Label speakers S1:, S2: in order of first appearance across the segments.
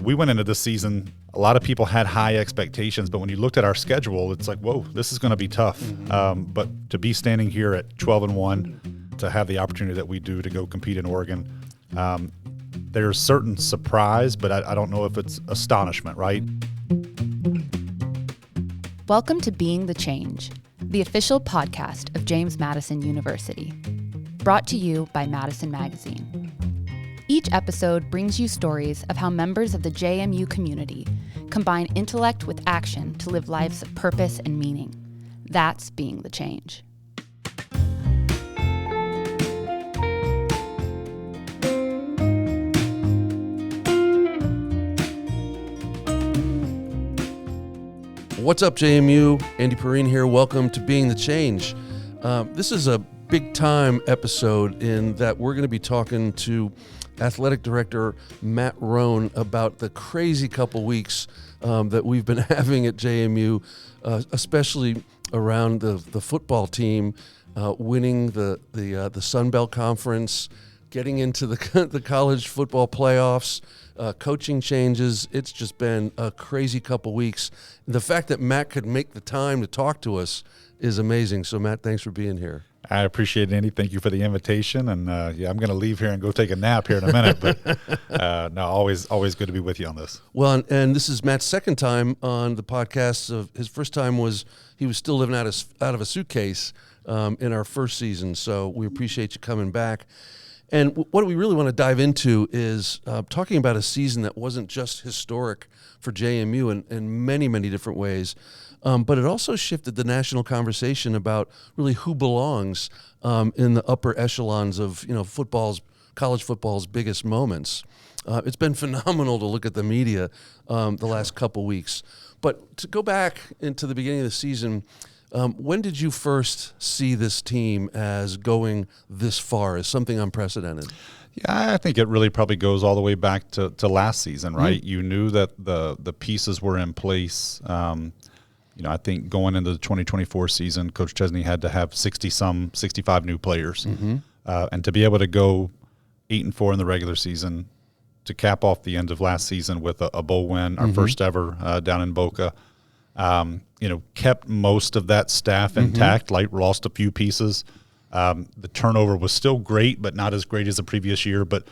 S1: We went into this season, a lot of people had high expectations, but when you looked at our schedule, it's like, whoa, this is going to be tough. But to be standing here at 12-1, to have the opportunity that we do to go compete in Oregon, there's certain surprise, but I don't know if it's astonishment, right?
S2: Welcome to Being the Change, the official podcast of James Madison University, brought to you by Madison Magazine. Each episode brings you stories of how members of the JMU community combine intellect with action to live lives of purpose and meaning. That's being the change.
S3: What's up, JMU? Andy Perrine here. Welcome to Being the Change. This is a big time episode in that we're going to be talking to Athletic Director Matt Roan about the crazy couple weeks that we've been having at JMU, especially around the football team winning the Sun Belt Conference, getting into the college football playoffs, coaching changes. It's just been a crazy couple weeks. The fact that Matt could make the time to talk to us is amazing. So, Matt, thanks for being here.
S1: I appreciate it, Andy. Thank you for the invitation. And I'm going to leave here and go take a nap here in a minute. But no, always good to be with you on this.
S3: Well, and this is Matt's second time on the podcast. His first time was he was still living out of a suitcase in our first season. So we appreciate you coming back. And what we really want to dive into is talking about a season that wasn't just historic for JMU in many, many different ways, but it also shifted the national conversation about really who belongs in the upper echelons of college football's biggest moments. It's been phenomenal to look at the media the last couple weeks. But to go back into the beginning of the season, when did you first see this team as going this far, as something unprecedented?
S1: Yeah, I think it really probably goes all the way back to last season, right? Mm-hmm. You knew that the pieces were in place. I think going into the 2024 season, Coach Chesney had to have 65 new players. Mm-hmm. And to be able to go 8-4 in the regular season, to cap off the end of last season with a bowl win, our mm-hmm. first ever down in Boca, kept most of that staff intact, mm-hmm. like lost a few pieces. The turnover was still great, but not as great as the previous year. But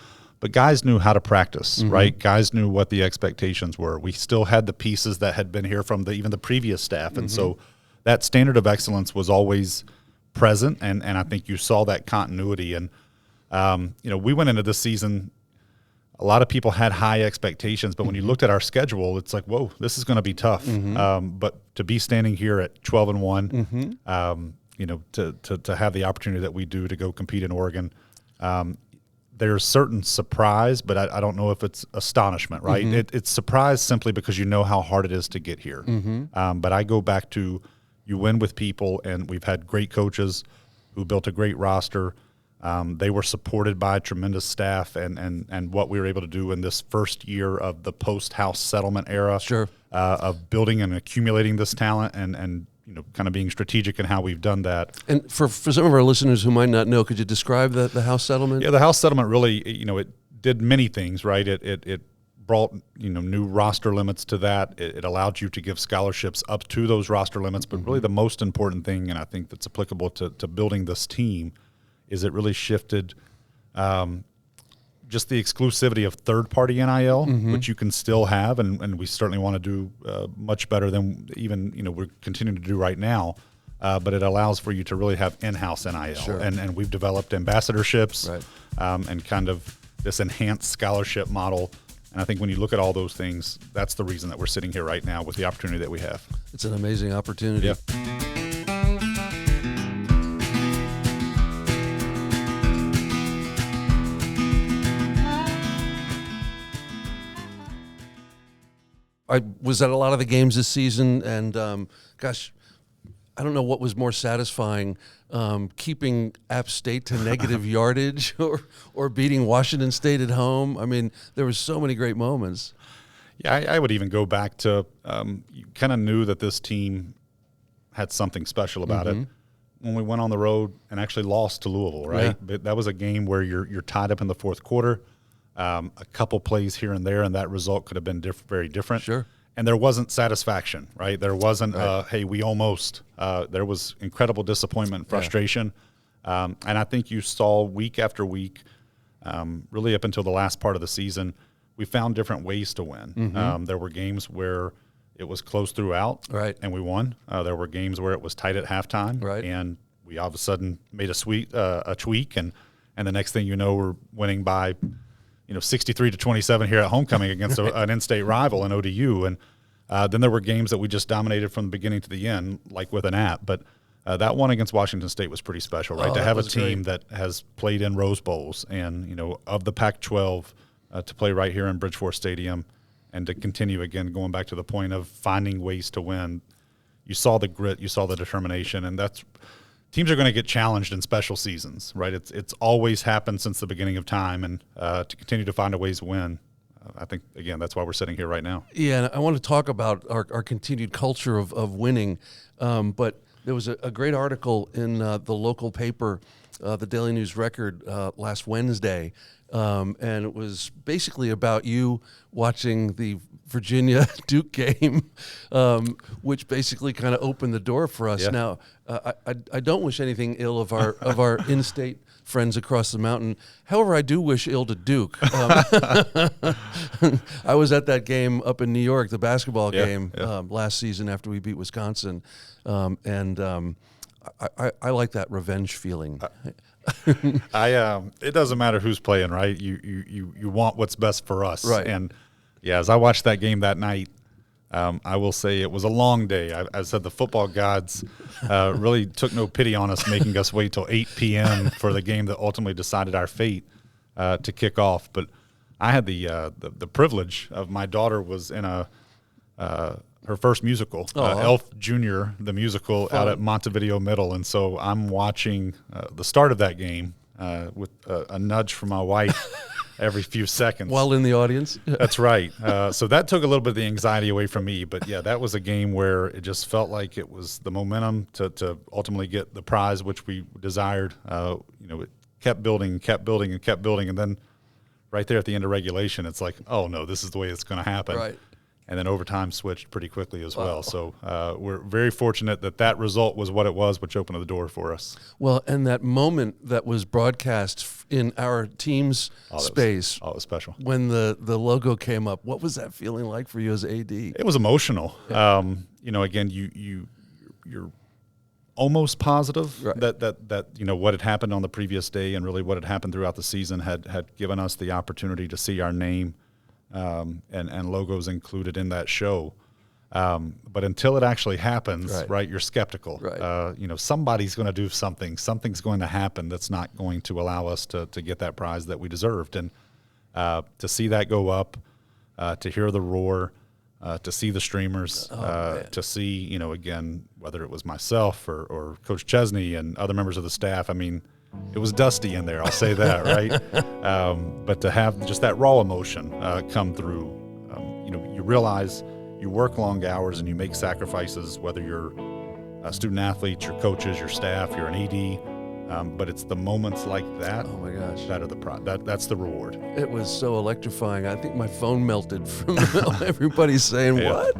S1: guys knew how to practice, mm-hmm. right? Guys knew what the expectations were. We still had the pieces that had been here from even the previous staff. Mm-hmm. And so that standard of excellence was always present, and I think you saw that continuity. And, we went into this season, a lot of people had high expectations, but when you looked at our schedule, it's like, whoa, this is going to be tough. Mm-hmm. But to be standing here at 12-1, mm-hmm. To have the opportunity that we do to go compete in Oregon, there's certain surprise, but I don't know if it's astonishment, right? Mm-hmm. It's surprise simply because you know how hard it is to get here. Mm-hmm. But I go back to you win with people, and we've had great coaches who built a great roster. They were supported by tremendous staff, and what we were able to do in this first year of the post-house settlement era,
S3: sure.
S1: Of building and accumulating this talent and kind of being strategic in how we've done that.
S3: And for some of our listeners who might not know, could you describe the house settlement?
S1: Yeah, the house settlement really, it did many things, right? It brought, new roster limits to that. It allowed you to give scholarships up to those roster limits. But really the most important thing, and I think that's applicable to building this team, is it really shifted just the exclusivity of third-party NIL, mm-hmm. which you can still have, and we certainly want to do much better than even, we're continuing to do right now. But it allows for you to really have in-house NIL.
S3: Sure.
S1: And we've developed ambassadorships,
S3: right.
S1: And kind of this enhanced scholarship model. And I think when you look at all those things, that's the reason that we're sitting here right now with the opportunity that we have.
S3: It's an amazing opportunity.
S1: Yep.
S3: I was at a lot of the games this season, and I don't know what was more satisfying, keeping App State to negative yardage or beating Washington State at home. I mean, there were so many great moments.
S1: Yeah, I would even go back to you kind of knew that this team had something special about it when we went on the road and actually lost to Louisville, right?
S3: Yeah.
S1: But that was a game where you're tied up in the fourth quarter. a couple plays here and there, and that result could have been very different.
S3: Sure.
S1: And there wasn't satisfaction, right? There wasn't, hey, we almost. There was incredible disappointment and frustration. And I think you saw week after week, really up until the last part of the season, we found different ways to win. There were games where it was close throughout, and we won. There were games where it was tight at halftime, and we all of a sudden made a tweak, and the next thing you know, we're winning by 63-27 here at homecoming against an in-state rival in ODU. And then there were games that we just dominated from the beginning to the end, like with an app. But that one against Washington State was pretty special, right? To have a team that has played in Rose Bowls and, of the Pac-12 to play right here in Bridgeforth Stadium and to continue, again, going back to the point of finding ways to win. You saw the grit, you saw the determination, and that's – teams are going to get challenged in special seasons, right? It's always happened since the beginning of time, and to continue to find a ways to win, I think, again, that's why we're sitting here right now.
S3: Yeah, and I want to talk about our continued culture of winning, but there was a great article in the local paper, the Daily News Record, last Wednesday, and it was basically about you watching the Virginia-Duke game, which basically kind of opened the door for us. Yeah. Now, I don't wish anything ill of our in-state friends across the mountain. However, I do wish ill to Duke. I was at that game up in New York, the basketball game last season after we beat Wisconsin, and I like that revenge feeling.
S1: It doesn't matter who's playing, right? You want what's best for us,
S3: right?
S1: And yeah, as I watched that game that night, I will say it was a long day. I said the football gods really took no pity on us, making us wait till 8 p.m. for the game that ultimately decided our fate to kick off. But I had the privilege of my daughter was in her first musical, Elf Jr., the musical. Fun. Out at Montevideo Middle. And so I'm watching the start of that game with a nudge from my wife every few seconds.
S3: While in the audience?
S1: That's right. So that took a little bit of the anxiety away from me. But, yeah, that was a game where it just felt like it was the momentum to ultimately get the prize, which we desired. It kept building, and then right there at the end of regulation, it's like, oh, no, this is the way it's going to happen.
S3: Right.
S1: And then overtime switched pretty quickly as well. So we're very fortunate that result was what it was, which opened the door for us.
S3: Well, and that moment that was broadcast in our team's space.
S1: It was special.
S3: When the logo came up, what was that feeling like for you as AD?
S1: It was emotional. Yeah. Again, you're almost positive that what had happened on the previous day and really what had happened throughout the season had given us the opportunity to see our name and logos included in that show. But until it actually happens, right, you're skeptical.
S3: Right.
S1: Somebody's going to do something. Something's going to happen that's not going to allow us to get that prize that we deserved. And to see that go up, to hear the roar, to see the streamers, to see, again, whether it was myself or Coach Chesney and other members of the staff, I mean, it was dusty in there, I'll say that, right? But to have just that raw emotion come through, you realize you work long hours and you make sacrifices, whether you're a student athlete, your coaches, your staff, you're an AD, but it's the moments like that.
S3: Oh my gosh,
S1: that are that's the reward.
S3: It was so electrifying. I think my phone melted from everybody saying what.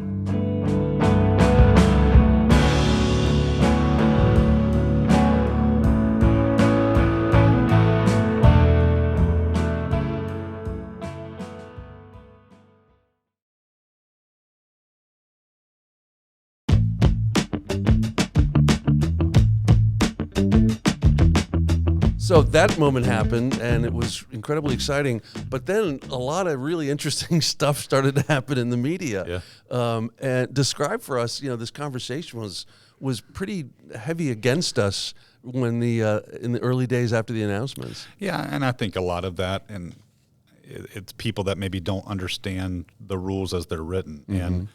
S3: So that moment happened, and it was incredibly exciting. But then a lot of really interesting stuff started to happen in the media.
S1: Yeah.
S3: And describe for us, this conversation was pretty heavy against us when in the early days after the announcements.
S1: Yeah, and I think a lot of that, and it's people that maybe don't understand the rules as they're written. Mm-hmm.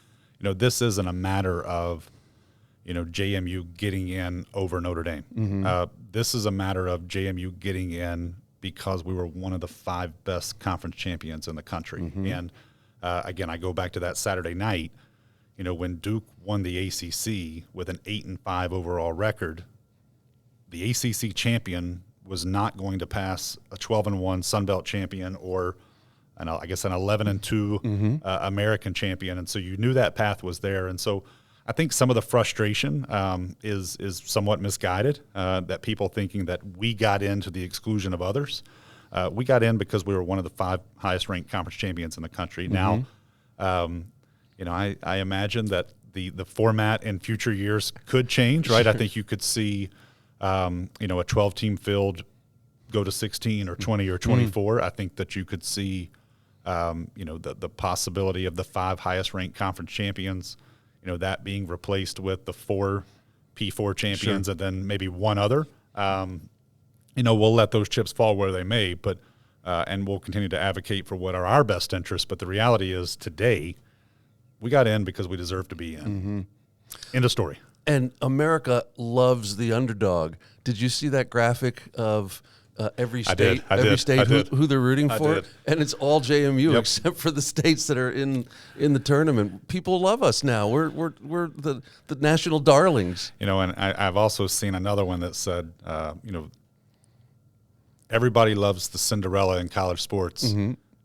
S1: And this isn't a matter of JMU getting in over Notre Dame. Mm-hmm. This is a matter of JMU getting in because we were one of the 5 best conference champions in the country. Mm-hmm. And again, I go back to that Saturday night, when Duke won the ACC with an 8-5 overall record, the ACC champion was not going to pass a 12-1 Sun Belt champion or I guess an 11-2 American champion, and so you knew that path was there. And so I think some of the frustration is somewhat misguided. That people thinking that we got in to the exclusion of others. We got in because we were one of the 5 highest ranked conference champions in the country. Now, I imagine that the format in future years could change, right? I think you could see, a 12-team field go to 16 or 20 or 24. I think that you could see, the possibility of the 5 highest ranked conference champions, that being replaced with the 4 P4 champions and then maybe one other. We'll let those chips fall where they may, but and we'll continue to advocate for what are our best interests. But the reality is today, we got in because we deserve to be in. End of story.
S3: And America loves the underdog. Did you see that graphic of every state, who they're rooting for?
S1: Did.
S3: And it's all JMU except for the states that are in the tournament. People love us now. We're the national darlings.
S1: And I've also seen another one that said, everybody loves the Cinderella in college sports.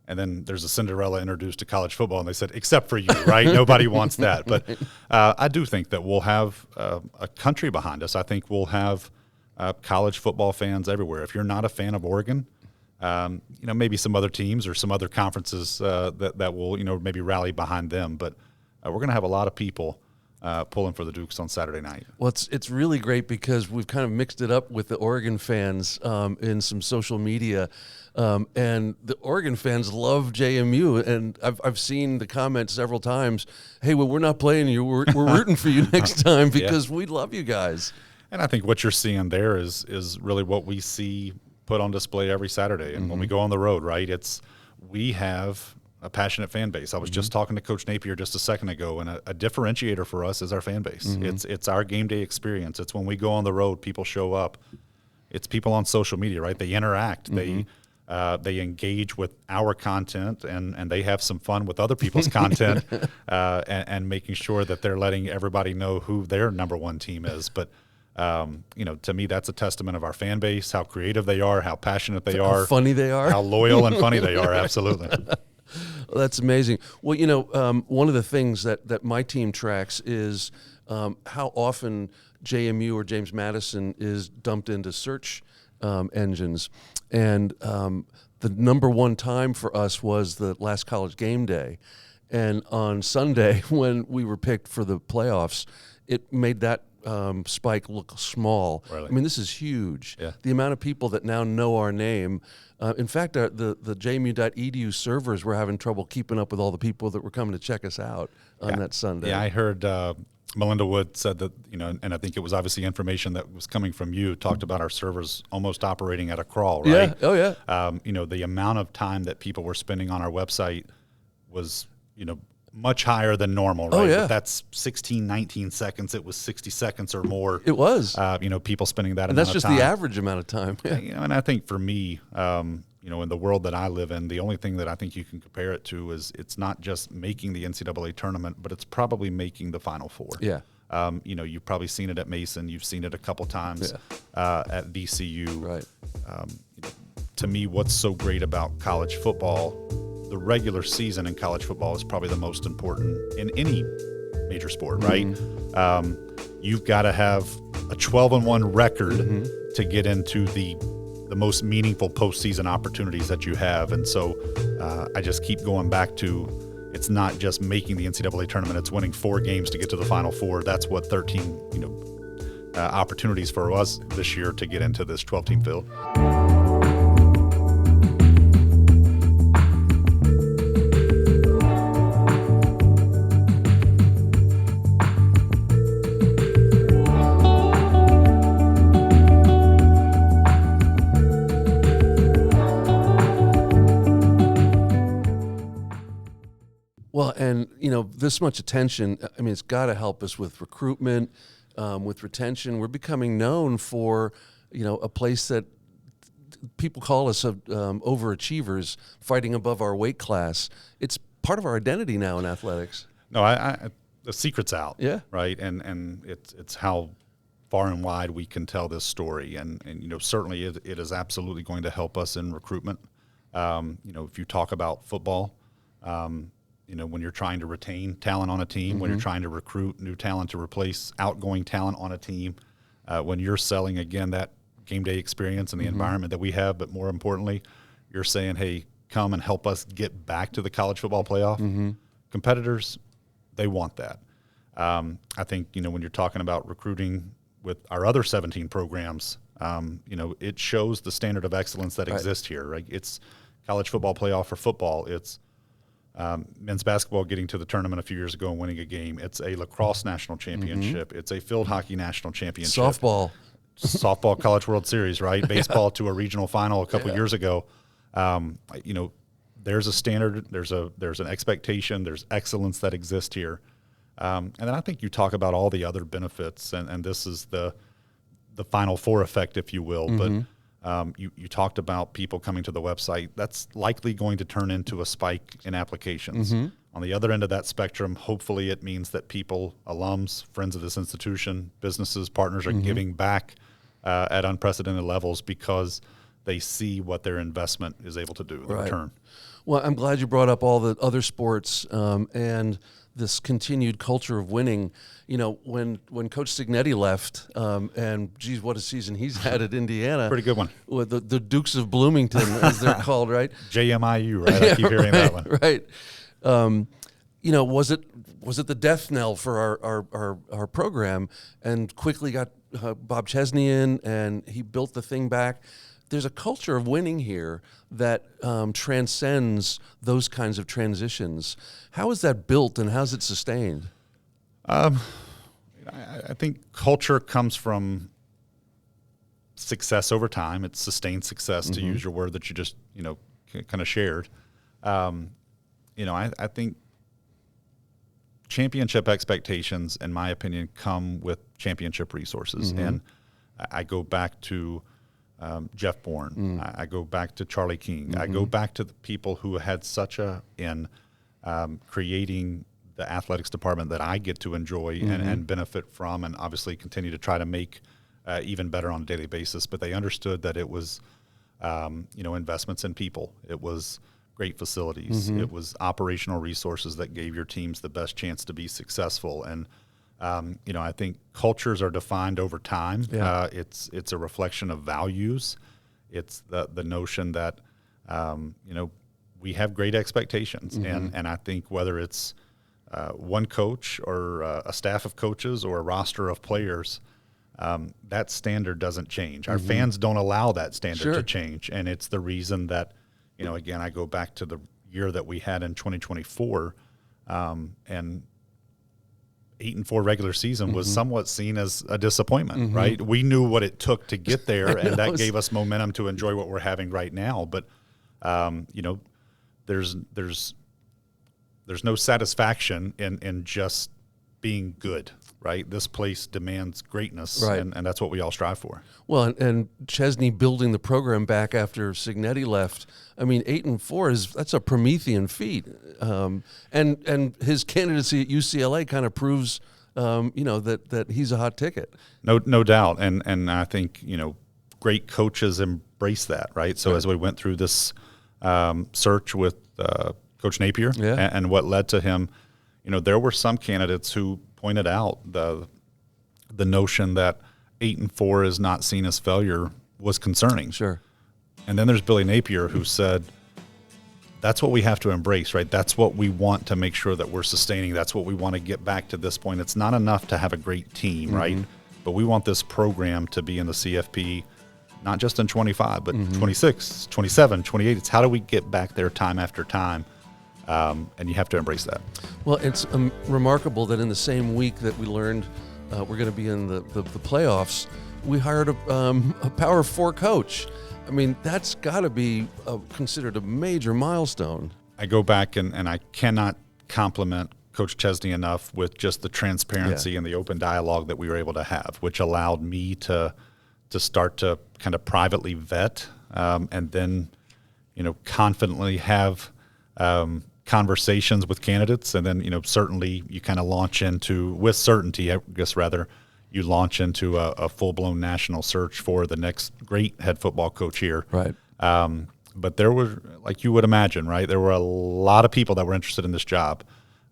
S1: And then there's a Cinderella introduced to college football, and they said, except for you, right? Nobody wants that. But I do think that we'll have a country behind us. I think we'll have college football fans everywhere. If you're not a fan of Oregon, maybe some other teams or some other conferences that will, maybe rally behind them. But we're going to have a lot of people pulling for the Dukes on Saturday night.
S3: Well, it's really great because we've kind of mixed it up with the Oregon fans in some social media, and the Oregon fans love JMU, and I've seen the comments several times. Hey, well, we're not playing you. We're rooting for you next time because we love you guys.
S1: And I think what you're seeing there is really what we see put on display every Saturday. And when we go on the road, right, we have a passionate fan base. I was just talking to Coach Napier just a second ago, and a differentiator for us is our fan base. It's our game day experience. It's when we go on the road, people show up. It's people on social media, right? They interact. They engage with our content, and they have some fun with other people's content, and making sure that they're letting everybody know who their number one team is. But to me, that's a testament of our fan base, how creative they are, how passionate they are,
S3: how funny they are,
S1: how loyal and funny they are. Absolutely.
S3: Well, that's amazing. Well, one of the things that my team tracks is how often JMU or James Madison is dumped into search engines. And the number one time for us was the last College Game Day. And on Sunday, when we were picked for the playoffs, it made that spike look small.
S1: Really?
S3: I mean, this is huge.
S1: Yeah.
S3: The amount of people that now know our name. In fact, the JMU.edu servers were having trouble keeping up with all the people that were coming to check us out on that Sunday.
S1: Yeah, I heard Melinda Wood said that, and I think it was obviously information that was coming from you, talked about our servers almost operating at a crawl, right?
S3: Yeah, oh yeah.
S1: The amount of time that people were spending on our website was, much higher than normal, right?
S3: Oh, yeah.
S1: But that's 16, 19 seconds. It was 60 seconds or more.
S3: It was.
S1: People spending that
S3: And
S1: amount
S3: that's just
S1: of time.
S3: the average amount of time. Yeah.
S1: And I think for me, in the world that I live in, the only thing that I think you can compare it to is it's not just making the NCAA tournament, but it's probably making the Final Four.
S3: Yeah.
S1: You've probably seen it at Mason. You've seen it a couple times at VCU.
S3: Right.
S1: To me, what's so great about college football, the regular season in college football is probably the most important in any major sport, right? You've got to have a 12-1 record to get into the most meaningful postseason opportunities that you have. And so I just keep going back to, it's not just making the NCAA tournament, it's winning 4 games to get to the Final Four. That's what 13, opportunities for us this year to get into this 12-team field.
S3: Well, and, this much attention, I mean, it's got to help us with recruitment, with retention. We're becoming known for, a place that people call us overachievers, fighting above our weight class. It's part of our identity now in athletics.
S1: No, the secret's out.
S3: Yeah.
S1: Right. And it's how far and wide we can tell this story. And certainly it is absolutely going to help us in recruitment. If you talk about football, when you're trying to retain talent on a team, when you're trying to recruit new talent to replace outgoing talent on a team, when you're selling, again, that game day experience and the environment that we have, but more importantly, you're saying, hey, come and help us get back to the college football playoff. Competitors, they want that. I think, when you're talking about recruiting with our other 17 programs, it shows the standard of excellence that exists here, right? It's college football playoff for football. It's men's basketball getting to the tournament a few years ago and winning a game. It's a lacrosse national championship. It's a field hockey national championship. Softball College World Series, right? Baseball to a regional final a couple years ago. There's a standard, there's an expectation, there's excellence that exists here. And then I think you talk about all the other benefits, and this is the Final Four effect, if you will. But you talked about people coming to the website. That's likely going to turn into a spike in applications. On the other end of that spectrum, hopefully it means that people, alums, friends of this institution, businesses, partners are giving back at unprecedented levels because they see what their investment is able to do, the return.
S3: Well, I'm glad you brought up all the other sports and this continued culture of winning. When Coach Cignetti left, and geez, what a season he's had at Indiana.
S1: Pretty good one.
S3: With the Dukes of Bloomington, as they're called, right?
S1: JMIU, right? I keep hearing that one.
S3: Right. Was it the death knell for our program? And quickly got Bob Chesney in, and he built the thing back. There's a culture of winning here that transcends those kinds of transitions. How is that built, and how's it sustained?
S1: I think culture comes from success over time. It's sustained success, to use your word that you just kind of shared. I think championship expectations, in my opinion, come with championship resources, and I go back to Jeff Bourne. I go back to Charlie King. I go back to the people who had such in creating the athletics department that I get to enjoy and benefit from, and obviously continue to try to make even better on a daily basis. But they understood that it was, investments in people. It was great facilities. It was operational resources that gave your teams the best chance to be successful. And I think cultures are defined over time.
S3: Yeah.
S1: It's a reflection of values. It's the notion that we have great expectations, and I think whether it's one coach or a staff of coaches or a roster of players, that standard doesn't change. Our fans don't allow that standard to change, and it's the reason that again, I go back to the year that we had in 2024, and 8-4 regular season was somewhat seen as a disappointment, right? We knew what it took to get there, and that gave us momentum to enjoy what we're having right now. But there's no satisfaction in just being good, right? This place demands greatness, and that's what we all strive for.
S3: Well, and Chesney building the program back after Cignetti left. I mean, 8-4 that's a Promethean feat, and his candidacy at UCLA kind of proves, that he's a hot ticket.
S1: No doubt, and I think great coaches embrace that, right? So as we went through this search with Coach Napier and what led to him, there were some candidates who pointed out the notion that 8-4 is not seen as failure was concerning.
S3: Sure.
S1: And then there's Billy Napier, who said, that's what we have to embrace, right? That's what we want to make sure that we're sustaining. That's what we want to get back to this point. It's not enough to have a great team, right? But we want this program to be in the CFP, not just in 25, but 26, 27, 28. It's how do we get back there time after time? And you have to embrace that.
S3: Well, it's remarkable that in the same week that we learned we're going to be in the playoffs, we hired a Power 4 coach. I mean, that's got to be considered a major milestone.
S1: I go back and I cannot compliment Coach Chesney enough with just the transparency and the open dialogue that we were able to have, which allowed me to start to kind of privately vet and then, confidently have conversations with candidates. And then, certainly you kind of launch into, with certainty, I guess rather, you launch into a full-blown national search for the next great head football coach here.
S3: Right.
S1: But there were, like you would imagine, right? There were a lot of people that were interested in this job.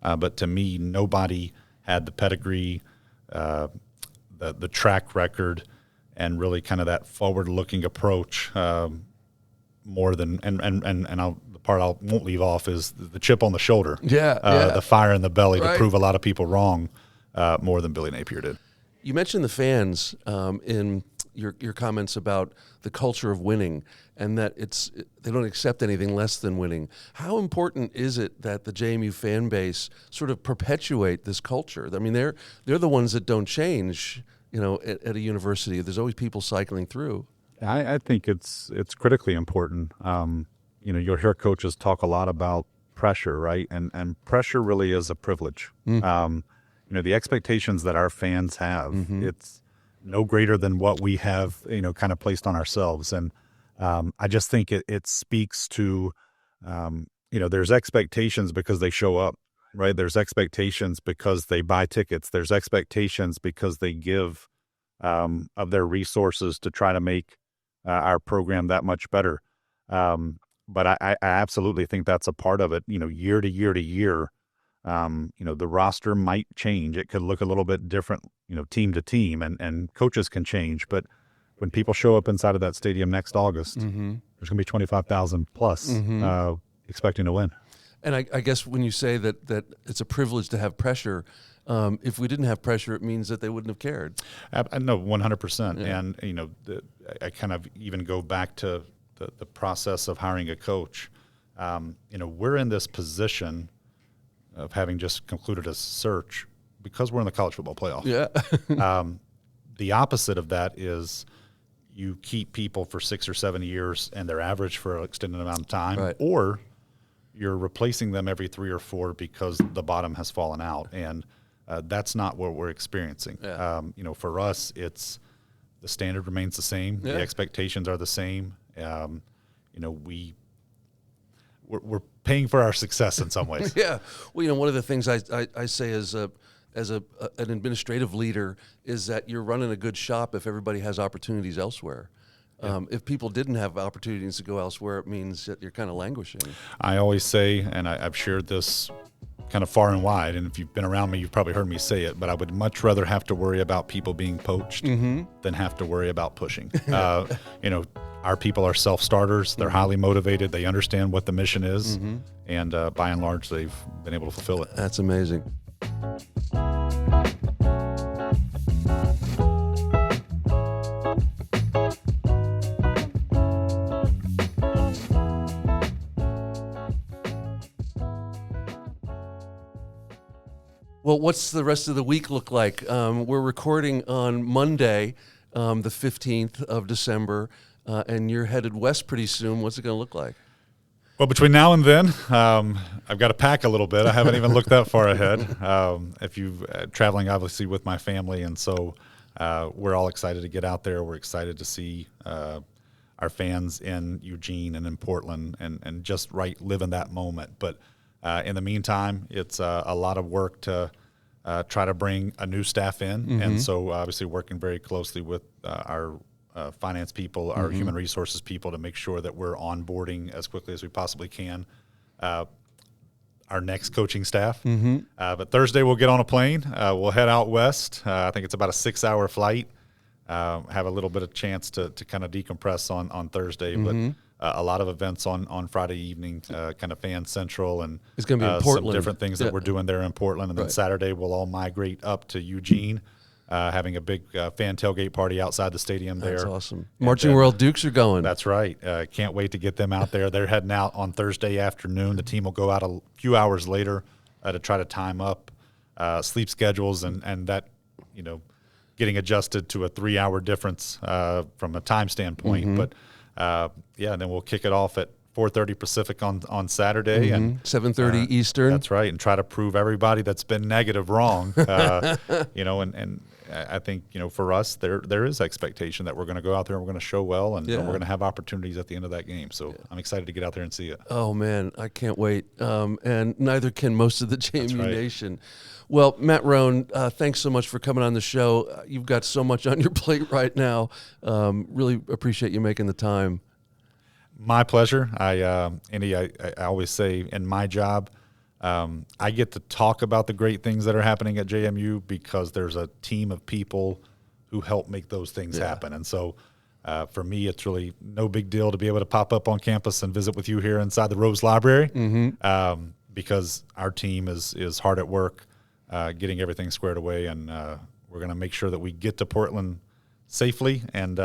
S1: But to me, nobody had the pedigree, the track record, and really kind of that forward-looking approach more than the part I won't leave off is the chip on the shoulder, the fire in the belly to prove a lot of people wrong more than Billy Napier did.
S3: You mentioned the fans in your comments about the culture of winning, and that they don't accept anything less than winning. How important is it that the JMU fan base sort of perpetuate this culture? I mean, they're the ones that don't change. At a university, there's always people cycling through.
S1: I think it's critically important. You'll hear coaches talk a lot about pressure, right? And pressure really is a privilege. The expectations that our fans have, it's no greater than what we have, kind of placed on ourselves. And I just think it speaks to, there's expectations because they show up, right? There's expectations because they buy tickets. There's expectations because they give of their resources to try to make our program that much better. But I absolutely think that's a part of it. Year to year to year, the roster might change. It could look a little bit different, team to team, and coaches can change. But when people show up inside of that stadium next August, there's going to be 25,000 plus expecting to win.
S3: And I guess when you say that it's a privilege to have pressure, if we didn't have pressure, it means that they wouldn't have cared.
S1: No, 100%.
S3: Yeah.
S1: And, I kind of even go back to the process of hiring a coach. We're in this position of having just concluded a search because we're in the college football playoff.
S3: Yeah.
S1: The opposite of that is you keep people for 6 or 7 years and they're average for an extended amount of time,
S3: right,
S1: or you're replacing them every 3 or 4 because the bottom has fallen out. And that's not what we're experiencing.
S3: Yeah.
S1: For us, it's the standard remains the same.
S3: Yeah.
S1: The expectations are the same. We're paying for our success in some ways.
S3: Yeah. Well, one of the things I say as an administrative leader is that you're running a good shop if everybody has opportunities elsewhere.
S1: Yeah.
S3: If people didn't have opportunities to go elsewhere, it means that you're kind of languishing.
S1: I always say, and I've shared this kind of far and wide, and if you've been around me, you've probably heard me say it, but I would much rather have to worry about people being poached than have to worry about pushing. Our people are self-starters. They're highly motivated. They understand what the mission is, and by and large, they've been able to fulfill it.
S3: That's amazing. Well, what's the rest of the week look like? We're recording on Monday, the 15th of December, and you're headed west pretty soon. What's it going to look like?
S1: Well, between now and then, I've got to pack a little bit. I haven't even looked that far ahead. If you've traveling, obviously, with my family, and so we're all excited to get out there. We're excited to see our fans in Eugene and in Portland, and just live in that moment. But in the meantime, it's a lot of work to try to bring a new staff in, and so obviously working very closely with our finance people, our human resources people, to make sure that we're onboarding as quickly as we possibly can our next coaching staff. But Thursday we'll get on a plane. We'll head out west. I think it's about a 6-hour flight. Have a little bit of chance to kind of decompress on Thursday, but a lot of events on Friday evening, kind of Fan Central, and
S3: it's going to be in Portland.
S1: Some different things that we're doing there in Portland. And then Saturday we'll all migrate up to Eugene, having a big fan tailgate party outside the stadium there.
S3: That's awesome. Marching World Dukes are going.
S1: That's right. Can't wait to get them out there. They're heading out on Thursday afternoon. The team will go out a few hours later to try to time up sleep schedules and that, getting adjusted to a 3-hour difference from a time standpoint. But and then we'll kick it off at 4:30 Pacific on Saturday and
S3: 7:30 Eastern.
S1: That's right, and try to prove everybody that's been negative wrong. And I think for us there is expectation that we're going to go out there and we're going to show well, and we're going to have opportunities at the end of that game. So I'm excited to get out there and see it.
S3: Oh man, I can't wait. And neither can most of the JMU Nation. Well, Matt Roan, thanks so much for coming on the show. You've got so much on your plate right now. Really appreciate you making the time.
S1: My pleasure. Andy, I always say in my job, I get to talk about the great things that are happening at JMU because there's a team of people who help make those things happen. And so for me, it's really no big deal to be able to pop up on campus and visit with you here inside the Rose Library, because our team is hard at work getting everything squared away, and we're going to make sure that we get to Portland safely and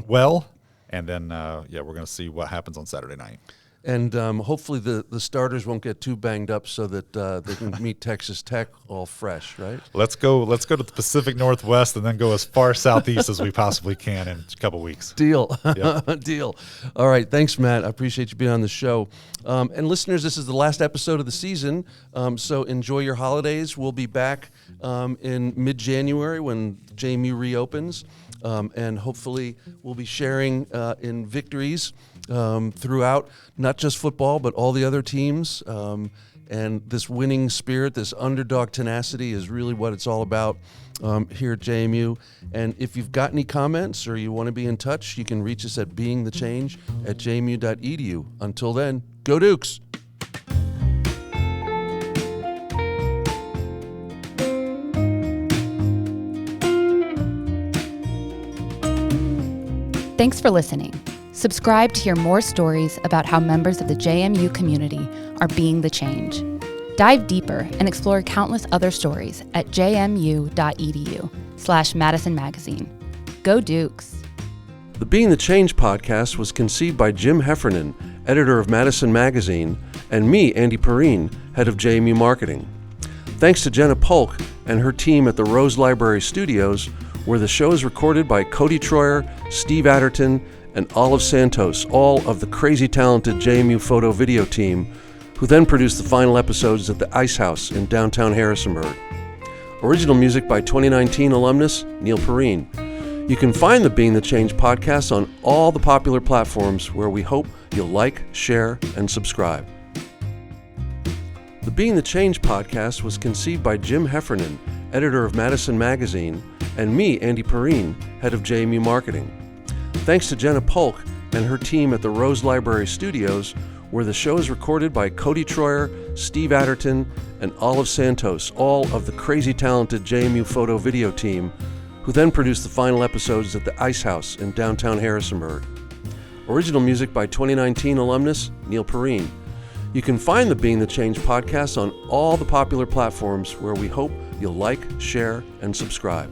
S1: well. And then, we're going to see what happens on Saturday night.
S3: And hopefully the starters won't get too banged up so that they can meet Texas Tech all fresh, right?
S1: Let's go to the Pacific Northwest and then go as far southeast as we possibly can in a couple weeks.
S3: Deal.
S1: Yep.
S3: Deal. All right. Thanks, Matt. I appreciate you being on the show. And listeners, this is the last episode of the season, so enjoy your holidays. We'll be back in mid-January when JMU reopens, and hopefully we'll be sharing in victories throughout, not just football, but all the other teams. And this winning spirit, this underdog tenacity is really what it's all about here at JMU. And if you've got any comments or you want to be in touch, you can reach us at beingthechange@jmu.edu. Until then, go Dukes!
S2: Thanks for listening. Subscribe to hear more stories about how members of the JMU community are being the change. Dive deeper and explore countless other stories at jmu.edu/Madison Magazine. Go Dukes!
S3: The Being the Change podcast was conceived by Jim Heffernan, editor of Madison Magazine, and me, Andy Perrine, head of JMU Marketing. Thanks to Jenna Polk and her team at the Rose Library Studios, where the show is recorded by Cody Troyer, Steve Adderton, and Olive Santos, all of the crazy talented JMU photo video team, who then produced the final episodes at the Ice House in downtown Harrisonburg. Original music by 2019 alumnus Neil Perrine. You can find the Being the Change podcast on all the popular platforms where we hope you'll like, share, and subscribe. The Being the Change podcast was conceived by Jim Heffernan, editor of Madison Magazine, and me, Andy Perrine, head of JMU Marketing. Thanks to Jenna Polk and her team at the Rose Library Studios, where the show is recorded by Cody Troyer, Steve Adderton, and Olive Santos, all of the crazy talented JMU photo video team, who then produced the final episodes at the Ice House in downtown Harrisonburg. Original music by 2019 alumnus Neil Perrine. You can find the Being the Change podcast on all the popular platforms where we hope you'll like, share, and subscribe.